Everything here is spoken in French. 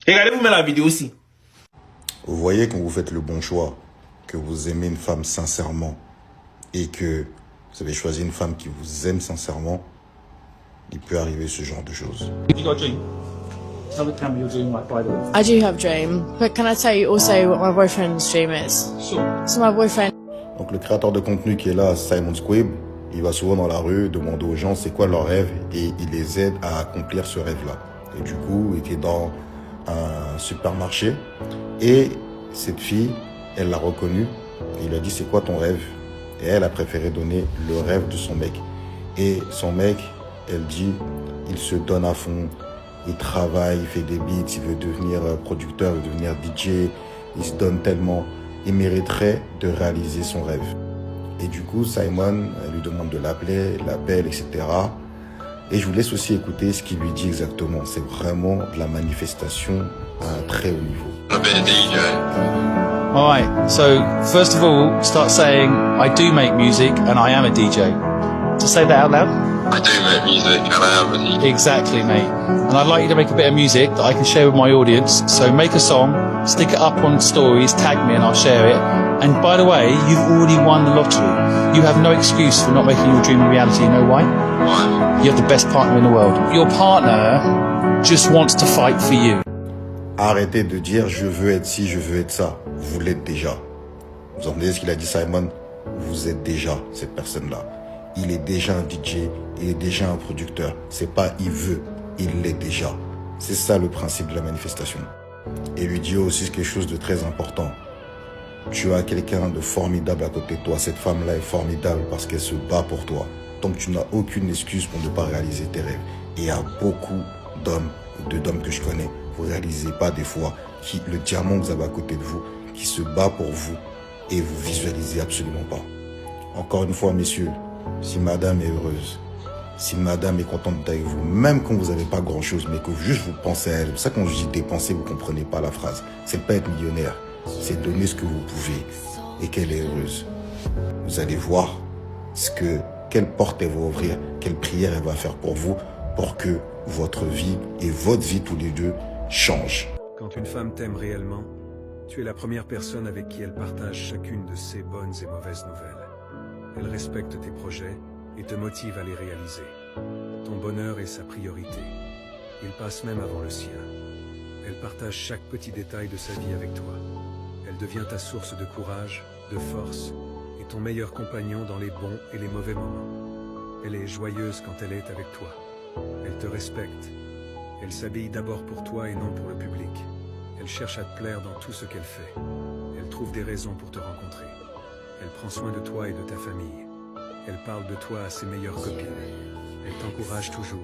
Regardez-vous même la vidéo aussi. Vous voyez quand vous faites le bon choix, que vous aimez une femme sincèrement et que vous avez choisi une femme qui vous aime sincèrement, il peut arriver ce genre de choses. You got a dream? Tell the camera your dream, like, by the way. I do have a dream, but can I tell you also what my boyfriend's dream is? Sure. So my boyfriend... Donc le créateur de contenu qui est là, Simon Squibb, il va souvent dans la rue demander aux gens c'est quoi leur rêve et il les aide à accomplir ce rêve-là. Et du coup, il était dans un supermarché et cette fille, elle l'a reconnu. Et il lui a dit c'est quoi ton rêve? Et elle a préféré donner le rêve de son mec. Et son mec, elle dit, il se donne à fond, il travaille, il fait des beats, il veut devenir producteur, il veut devenir DJ, il se donne tellement, il mériterait de réaliser son rêve. Et du coup, Simon lui demande de l'appeler, l'appelle, etc. Et je vous laisse aussi écouter ce qu'il lui dit exactement. C'est vraiment de la manifestation à un très haut niveau. A bit of DJ. Alright, so first of all, start saying, I do make music and I am a DJ. To say that out loud? I do make music and I am a DJ. Exactly, mate. And I'd like you to make a bit of music that I can share with my audience. So make a song, stick it up on stories, tag me and I'll share it. And by the way, you've already won the lottery. You have no excuse for not making your dream a reality. You know why? Why? You have the best partner in the world. Your partner just wants to fight for you. Arrêtez de dire je veux être ci, je veux être ça. Vous l'êtes déjà. Vous entendez ce qu'il a dit Simon? Vous êtes déjà cette personne-là. Il est déjà un DJ, il est déjà un producteur. C'est pas il veut, il l'est déjà. C'est ça le principe de la manifestation. Et lui dit aussi quelque chose de très important. Tu as quelqu'un de formidable à côté de toi. Cette femme-là est formidable parce qu'elle se bat pour toi. Donc tu n'as aucune excuse pour ne pas réaliser tes rêves. Et il y a beaucoup d'hommes que je connais. Vous ne réalisez pas des fois le diamant que vous avez à côté de vous, qui se bat pour vous et vous visualisez absolument pas. Encore une fois, messieurs, si madame est heureuse, si madame est contente d'être avec vous, même quand vous n'avez pas grand-chose, mais que juste vous pensez à elle, c'est pour ça que quand je dis dépenser, vous ne comprenez pas la phrase. C'est pas être millionnaire, c'est donner ce que vous pouvez et qu'elle est heureuse. Vous allez voir quelle porte elle va ouvrir, quelle prière elle va faire pour vous, pour que votre vie et votre vie tous les deux changent. Quand une femme t'aime réellement, tu es la première personne avec qui elle partage chacune de ses bonnes et mauvaises nouvelles. Elle respecte tes projets et te motive à les réaliser. Ton bonheur est sa priorité. Il passe même avant le sien. Elle partage chaque petit détail de sa vie avec toi. Elle devient ta source de courage, de force et ton meilleur compagnon dans les bons et les mauvais moments. Elle est joyeuse quand elle est avec toi. Elle te respecte. Elle s'habille d'abord pour toi et non pour le public. Elle cherche à te plaire dans tout ce qu'elle fait. Elle trouve des raisons pour te rencontrer. Elle prend soin de toi et de ta famille. Elle parle de toi à ses meilleures copines. Elle t'encourage toujours.